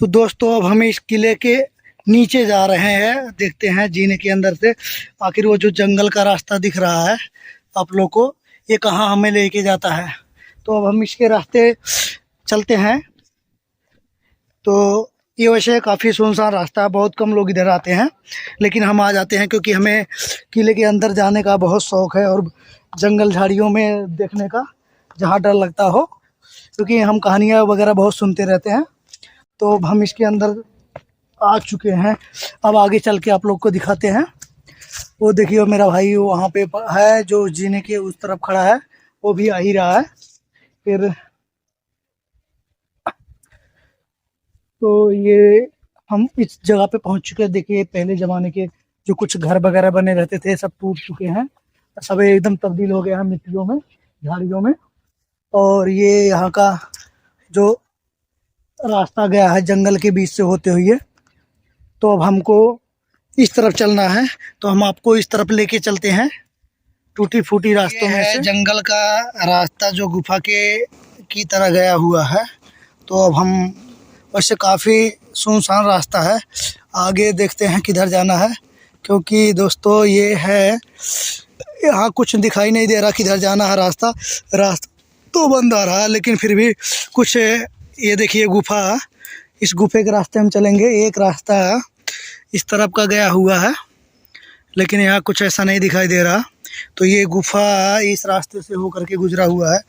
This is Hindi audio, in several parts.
तो दोस्तों अब हम इस किले के नीचे जा रहे हैं, देखते हैं जीने के अंदर से आखिर वो जो जंगल का रास्ता दिख रहा है आप लोग को, ये कहाँ हमें लेके जाता है। तो अब हम इसके रास्ते चलते हैं। तो ये वैसे काफ़ी सुनसान रास्ता है, बहुत कम लोग इधर आते हैं, लेकिन हम आ जाते हैं क्योंकि हमें किले के अंदर जाने का बहुत शौक़ है और जंगल झाड़ियों में देखने का, जहाँ डर लगता हो, क्योंकि हम कहानियाँ वगैरह बहुत सुनते रहते हैं। तो अब हम इसके अंदर आ चुके हैं, अब आगे चल के आप लोग को दिखाते हैं। वो देखिए मेरा भाई वहाँ पे है जो जीने के उस तरफ खड़ा है, वो भी आ ही रहा है। फिर तो ये हम इस जगह पे पहुँच चुके हैं। देखिए पहले ज़माने के जो कुछ घर वगैरह बने रहते थे सब टूट चुके हैं, सब एकदम तब्दील हो गया है मिट्टियों में, झाड़ियों में। और ये यहाँ का जो रास्ता गया है जंगल के बीच से होते हुए, तो अब हमको इस तरफ चलना है, तो हम आपको इस तरफ लेके चलते हैं टूटी फूटी रास्तों में से। जंगल का रास्ता जो गुफा के की तरह गया हुआ है। तो अब हम वैसे काफ़ी सुनसान रास्ता है, आगे देखते हैं किधर जाना है, क्योंकि दोस्तों ये है यहाँ कुछ दिखाई नहीं दे रहा किधर जाना है। रास्ता तो बंद आ रहा है, लेकिन फिर भी कुछ ये देखिए गुफा, इस गुफे के रास्ते हम चलेंगे। एक रास्ता इस तरफ का गया हुआ है, लेकिन यहाँ कुछ ऐसा नहीं दिखाई दे रहा। तो ये गुफा इस रास्ते से होकर के गुजरा हुआ है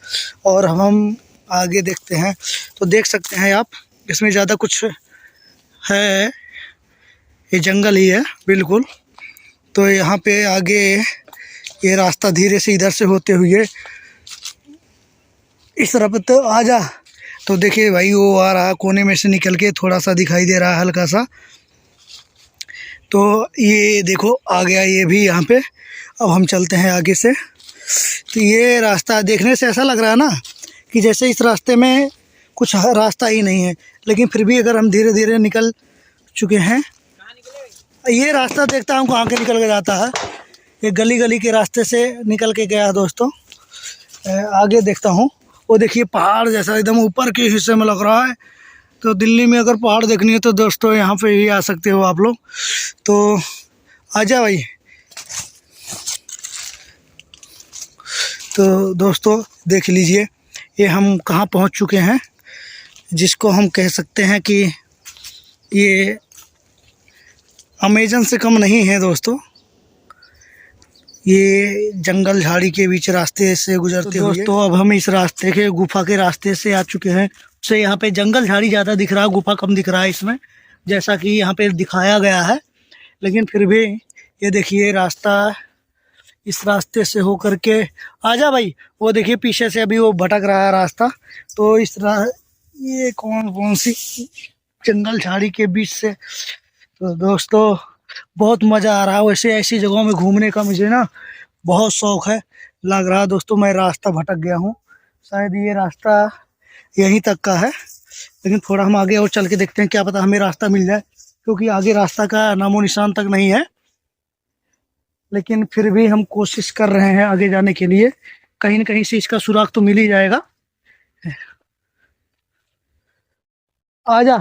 और हम आगे देखते हैं। तो देख सकते हैं आप, इसमें ज़्यादा कुछ है, ये जंगल ही है बिल्कुल। तो यहाँ पे आगे ये रास्ता धीरे से इधर से होते हुए इस तरफ तो आ जा। तो देखिए भाई वो आ रहा, कोने में से निकल के थोड़ा सा दिखाई दे रहा है हल्का सा। तो ये देखो आ गया ये भी यहाँ पे। अब हम चलते हैं आगे से। तो ये रास्ता देखने से ऐसा लग रहा है ना कि जैसे इस रास्ते में कुछ रास्ता ही नहीं है, लेकिन फिर भी अगर हम धीरे धीरे निकल चुके हैं, ये रास्ता देखता हूँ कहाँ के निकल के जाता है। ये गली गली के रास्ते से निकल के गया है दोस्तों। आगे देखता हूँ, वो देखिए पहाड़ जैसा एकदम ऊपर के हिस्से में लग रहा है। तो दिल्ली में अगर पहाड़ देखनी है तो दोस्तों यहाँ पे ही आ सकते हो आप लोग। तो आजा भाई। तो दोस्तों देख लीजिए ये हम कहाँ पहुँच चुके हैं, जिसको हम कह सकते हैं कि ये अमेज़न से कम नहीं है दोस्तों। ये जंगल झाड़ी के बीच रास्ते से गुजरते हुए दोस्तों अब हम इस रास्ते के गुफा के रास्ते से आ चुके हैं। से यहाँ पे जंगल झाड़ी ज़्यादा दिख रहा है, गुफा कम दिख रहा है इसमें, जैसा कि यहाँ पे दिखाया गया है। लेकिन फिर भी ये देखिए रास्ता इस रास्ते से होकर के आजा भाई। वो देखिए पीछे से अभी वो भटक रहा है रास्ता। तो ये कौन सी जंगल झाड़ी के बीच से। तो दोस्तों बहुत मज़ा आ रहा है, वैसे ऐसी जगहों में घूमने का मुझे ना बहुत शौक़ है। लग रहा है दोस्तों मैं रास्ता भटक गया हूँ, शायद ये रास्ता यहीं तक का है, लेकिन थोड़ा हम आगे और चल के देखते हैं, क्या पता हमें रास्ता मिल जाए, क्योंकि आगे रास्ता का नामो निशान तक नहीं है। लेकिन फिर भी हम कोशिश कर रहे हैं आगे जाने के लिए, कहीं न कहीं से इसका सुराग तो मिल ही जाएगा। आजा।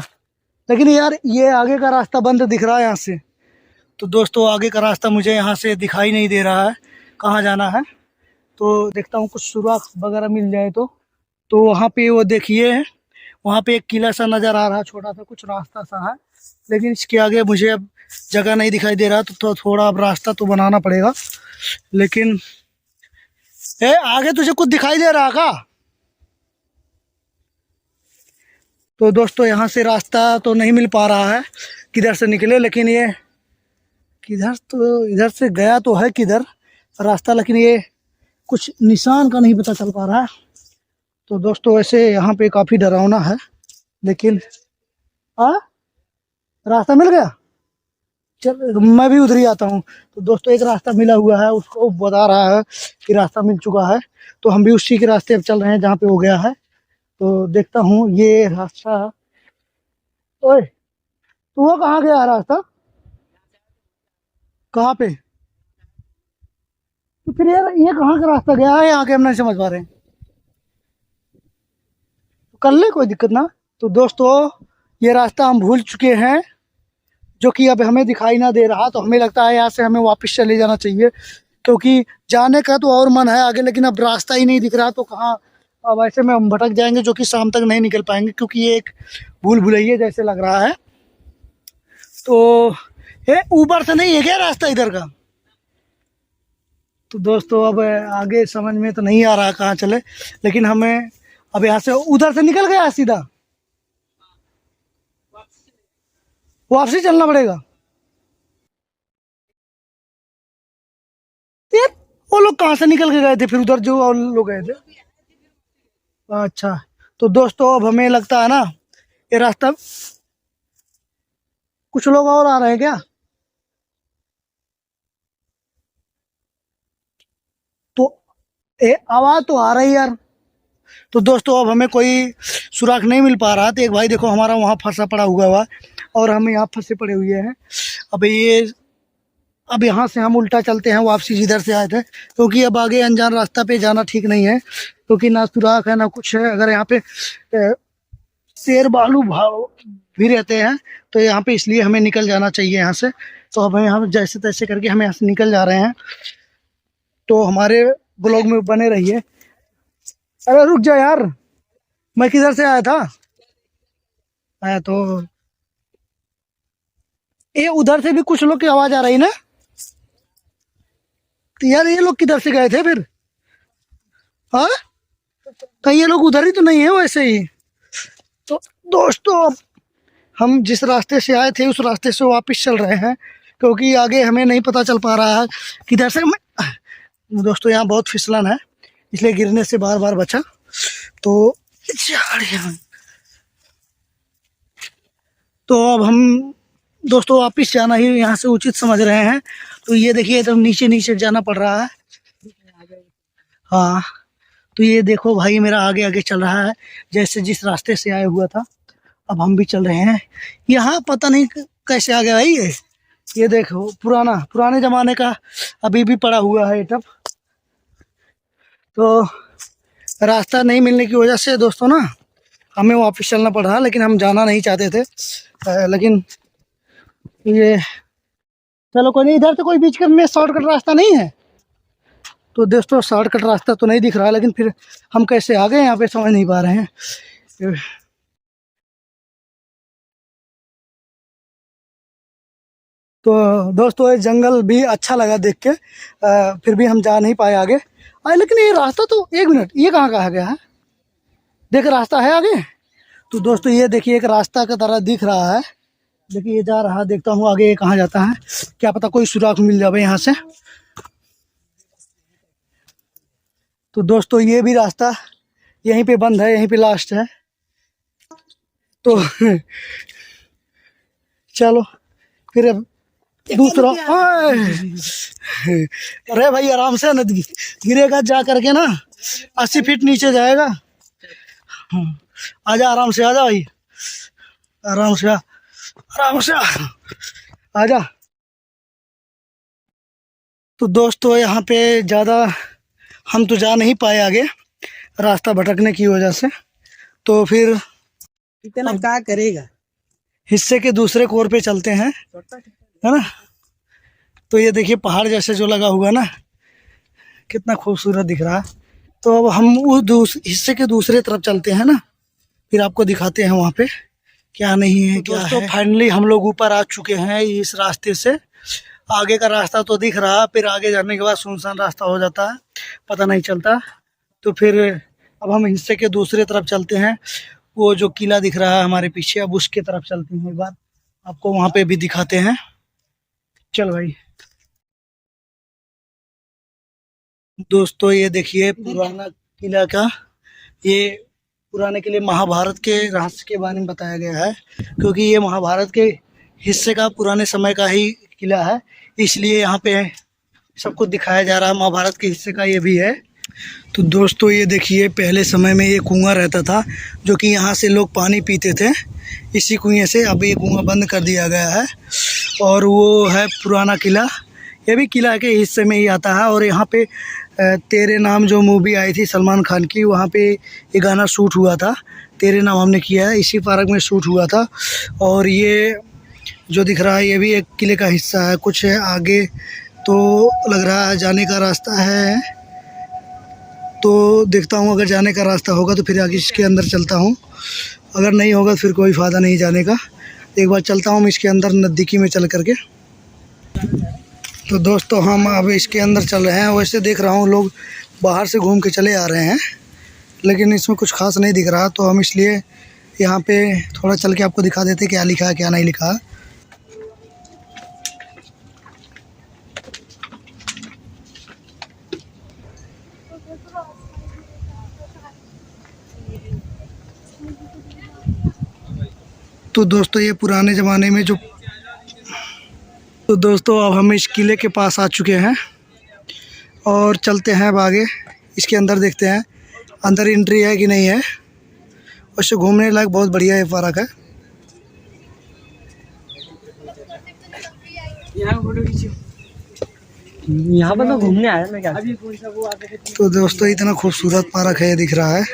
लेकिन यार ये आगे का रास्ता बंद दिख रहा है यहाँ से। तो दोस्तों आगे का रास्ता मुझे यहाँ से दिखाई नहीं दे रहा है कहाँ जाना है। तो देखता हूँ कुछ सुराग वगैरह मिल जाए तो वहाँ पे वो देखिए वहाँ पे एक किला सा नज़र आ रहा है, छोटा सा कुछ रास्ता सा है, लेकिन इसके आगे मुझे अब जगह नहीं दिखाई दे रहा। तो थोड़ा अब रास्ता तो बनाना पड़ेगा। लेकिन आगे तुझे कुछ दिखाई दे रहा का? तो दोस्तों यहाँ से रास्ता तो नहीं मिल पा रहा है किधर से निकले, लेकिन ये किधर, तो इधर से गया तो है किधर रास्ता, लेकिन ये कुछ निशान का नहीं पता चल पा रहा है। तो दोस्तों वैसे यहाँ पे काफ़ी डरावना है, लेकिन रास्ता मिल गया। चल मैं भी उधर ही आता हूँ। तो दोस्तों एक रास्ता मिला हुआ है, उसको बता रहा है कि रास्ता मिल चुका है। तो हम भी उसी के रास्ते अब चल रहे हैं जहाँ पे हो गया है। तो देखता हूँ ये रास्ता। ओए तो वो कहाँ गया है रास्ता, कहाँ पे? तो फिर यार ये कहाँ का रास्ता गया है, यहाँ के हम नहीं समझ पा रहे हैं। कर ले कोई दिक्कत ना। तो दोस्तों ये रास्ता हम भूल चुके हैं, जो कि अब हमें दिखाई ना दे रहा। तो हमें लगता है यहाँ से हमें वापस चले जाना चाहिए, क्योंकि जाने का तो और मन है आगे, लेकिन अब रास्ता ही नहीं दिख रहा। तो कहाँ, अब ऐसे में हम भटक जाएंगे, जो कि शाम तक नहीं निकल पाएंगे, क्योंकि ये एक भूल भुलैया जैसे लग रहा है। तो ये ऊपर से नहीं है क्या रास्ता इधर का? तो दोस्तों अब आगे समझ में तो नहीं आ रहा कहाँ चले, लेकिन हमें अब यहाँ से उधर से निकल गया सीधा, वापसी चलना पड़ेगा। ये वो लोग कहाँ से निकल के गए थे फिर उधर, जो और लोग गए थे? अच्छा, तो दोस्तों अब हमें लगता है ना ये रास्ता, कुछ लोग और आ रहे हैं क्या? तो आवाज तो आ रही है यार। तो दोस्तों अब हमें कोई सुराग नहीं मिल पा रहा। तो एक भाई देखो हमारा वहाँ फंसा पड़ा हुआ और हम यहाँ फंसे पड़े हुए हैं। अब ये, अब यहाँ से हम उल्टा चलते हैं वापसी जिधर से आए थे, क्योंकि अब आगे अनजान रास्ता पे जाना ठीक नहीं है, क्योंकि ना सुराग है ना कुछ है। अगर यहाँ पे शेर भालू भाव भी रहते हैं, तो यहाँ पे इसलिए हमें निकल जाना चाहिए यहाँ से। तो अब हम जैसे तैसे करके हम यहाँ से निकल जा रहे हैं। तो हमारे ब्लॉग में बने रहिए। अरे रुक जा यार, मैं किधर से आया था? आया तो ये उधर से भी कुछ लोग की आवाज आ रही ना। तो यार ये लोग किधर से गए थे फिर? हाँ, कहीं ये लोग उधर ही तो नहीं है वैसे ही। तो दोस्तों अब हम जिस रास्ते से आए थे उस रास्ते से वापस चल रहे हैं, क्योंकि आगे हमें नहीं पता चल पा रहा है किधर से दोस्तों यहाँ बहुत फिसलन है, इसलिए गिरने से बार बार बचा। तो तो अब हम दोस्तों वापस जाना ही यहाँ से उचित समझ रहे हैं। तो ये देखिए एकदम नीचे नीचे जाना पड़ रहा है। हाँ, तो ये देखो भाई मेरा आगे आगे चल रहा है, जैसे जिस रास्ते से आया हुआ था अब हम भी चल रहे हैं। यहाँ पता नहीं कैसे आ गया भाई ये देखो पुराने जमाने का अभी भी पड़ा हुआ है ये टप। तो रास्ता नहीं मिलने की वजह से दोस्तों ना हमें वापस चलना पड़ रहा, लेकिन हम जाना नहीं चाहते थे। लेकिन ये चलो कोई नहीं, इधर से कोई बीच में शॉर्टकट रास्ता नहीं है। तो दोस्तों शॉर्टकट रास्ता तो नहीं दिख रहा, लेकिन फिर हम कैसे आ गए यहाँ पे समझ नहीं पा रहे हैं। तो दोस्तों ये जंगल भी अच्छा लगा देख के, फिर भी हम जा नहीं पाए आगे। लेकिन ये रास्ता तो, एक मिनट, ये कहाँ का आ गया है? देख रास्ता है आगे। तो दोस्तों ये देखिए एक रास्ता का तरह दिख रहा है। देखिए ये जा रहा है, देखता हूँ आगे ये कहाँ जाता है, क्या पता कोई सुराग मिल जाए यहाँ से। तो दोस्तों ये भी रास्ता यहीं पे बंद है, यहीं पे लास्ट है। तो चलो फिर अब दूसरा। अरे भाई आराम से, नदी गिरेगा जा करके ना 80 फीट नीचे जाएगा। आजा आराम से, आजा भाई आराम से, आराम से आजा। तो दोस्तों यहाँ पे ज़्यादा हम तो जा नहीं पाए आगे, रास्ता भटकने की वजह से। तो फिर इतना क्या करेगा, हिस्से के दूसरे कोर पे चलते हैं, है ना। तो ये देखिए पहाड़ जैसे जो लगा हुआ ना, कितना खूबसूरत दिख रहा है। तो अब हम उस हिस्से के दूसरे तरफ चलते हैं ना, फिर आपको दिखाते हैं वहाँ पे क्या नहीं है क्या है। तो फाइनली हम लोग ऊपर आ चुके हैं इस रास्ते से। आगे का रास्ता तो दिख रहा, फिर आगे जाने के बाद सुनसान रास्ता हो जाता है, पता नहीं चलता। तो फिर अब हम हिस्से के दूसरे तरफ चलते हैं। वो जो किला दिख रहा है हमारे पीछे, अब उसके तरफ चलते हैं, एक बार आपको वहाँ पे भी दिखाते हैं। चल भाई दोस्तों ये देखिए पुराना किला का, ये पुराने किले महाभारत के रहस्य के बारे में बताया गया है, क्योंकि ये महाभारत के हिस्से का पुराने समय का ही किला है, इसलिए यहाँ पे सब कुछ दिखाया जा रहा है। महाभारत के हिस्से का ये भी है। तो दोस्तों ये देखिए पहले समय में ये कुआं रहता था, जो कि यहाँ से लोग पानी पीते थे इसी कुएं से। अब ये कुआं बंद कर दिया गया है, और वो है पुराना किला। ये भी किला के हिस्से में ही आता है। और यहाँ पे तेरे नाम जो मूवी आई थी सलमान खान की, वहाँ पे ये गाना शूट हुआ था। तेरे नाम हमने किया है, इसी पार्क में शूट हुआ था। और ये जो दिख रहा है ये भी एक किले का हिस्सा है, कुछ है आगे तो लग रहा है जाने का रास्ता है। तो देखता हूँ अगर जाने का रास्ता होगा तो फिर आगे इसके अंदर चलता हूँ, अगर नहीं होगा तो फिर कोई फ़ायदा नहीं जाने का। एक बार चलता हूँ इसके अंदर नज़दीकी में चल करके। तो दोस्तों हम अब इसके अंदर चल रहे हैं। वैसे देख रहा हूँ लोग बाहर से घूम के चले आ रहे हैं, लेकिन इसमें कुछ खास नहीं दिख रहा, तो हम इसलिए यहाँ पे थोड़ा चल के आपको दिखा देते क्या लिखा है क्या नहीं लिखा है। तो दोस्तों ये पुराने ज़माने में जो तो दोस्तों अब हम इस किले के पास आ चुके हैं और चलते हैं अब आगे इसके अंदर, देखते हैं अंदर एंट्री है कि नहीं है। वैसे घूमने लायक बहुत बढ़िया ये पार्क है। यहाँ पर तो घूमने आया मैं क्या। तो दोस्तों इतना खूबसूरत पार्क है, ये दिख रहा है।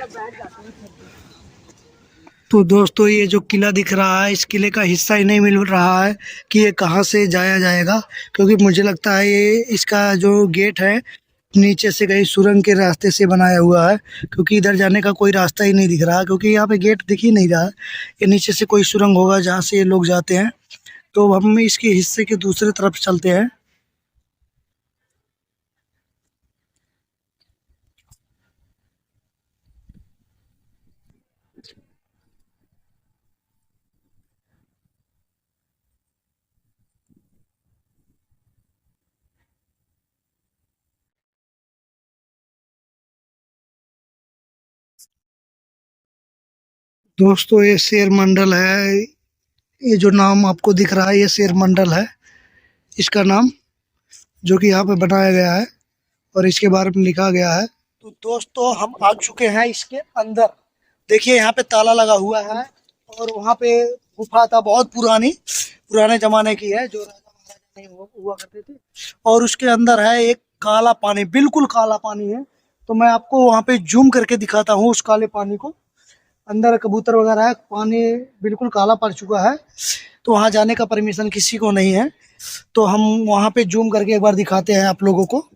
तो दोस्तों ये जो किला दिख रहा है, इस किले का हिस्सा ही नहीं मिल रहा है कि ये कहाँ से जाया जाएगा, क्योंकि मुझे लगता है ये इसका जो गेट है नीचे से कहीं सुरंग के रास्ते से बनाया हुआ है, क्योंकि इधर जाने का कोई रास्ता ही नहीं दिख रहा, क्योंकि यहाँ पे गेट दिख ही नहीं रहा है। ये नीचे से कोई सुरंग होगा जहाँ से ये लोग जाते हैं। तो हम इसके हिस्से के दूसरे तरफ चलते हैं। दोस्तों ये शेर मंडल है, ये जो नाम आपको दिख रहा है ये शेर मंडल है इसका नाम, जो कि यहाँ पे बनाया गया है और इसके बारे में लिखा गया है। तो दोस्तों हम आ चुके हैं इसके अंदर। देखिए यहाँ पे ताला लगा हुआ है और वहाँ पे गुफा था, बहुत पुराने जमाने की है, जो राजा महाराजा नहीं हुआ करते थे। और उसके अंदर है एक काला पानी, बिल्कुल काला पानी है। तो मैं आपको वहाँ पे जूम करके दिखाता हूँ उस काले पानी को। अंदर कबूतर वगैरह है, पानी बिल्कुल काला पड़ चुका है, तो वहाँ जाने का परमिशन किसी को नहीं है। तो हम वहाँ पे जूम करके एक बार दिखाते हैं आप लोगों को।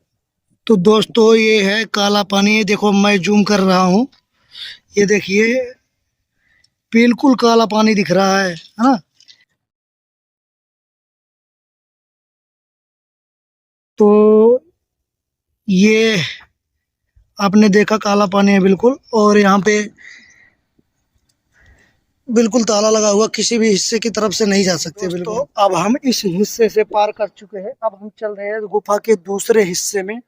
तो दोस्तों ये है काला पानी, ये देखो मैं जूम कर रहा हूँ, ये देखिए बिल्कुल काला पानी दिख रहा है ना। तो ये आपने देखा काला पानी है बिल्कुल, और यहाँ पे बिल्कुल ताला लगा हुआ, किसी भी हिस्से की तरफ से नहीं जा सकते बिल्कुल। तो अब हम इस हिस्से से पार कर चुके हैं, अब हम चल रहे हैं गुफा के दूसरे हिस्से में,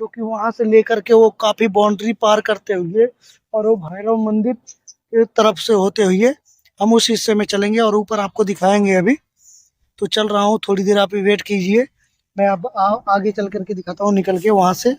जो कि वहां से लेकर के वो काफी बाउंड्री पार करते हुए और वो भैरव मंदिर की तरफ से होते हुए हम उस हिस्से में चलेंगे और ऊपर आपको दिखाएंगे। अभी तो चल रहा हूँ, थोड़ी देर आप वेट कीजिए, मैं अब आगे चल करके दिखाता हूँ निकल के वहां से।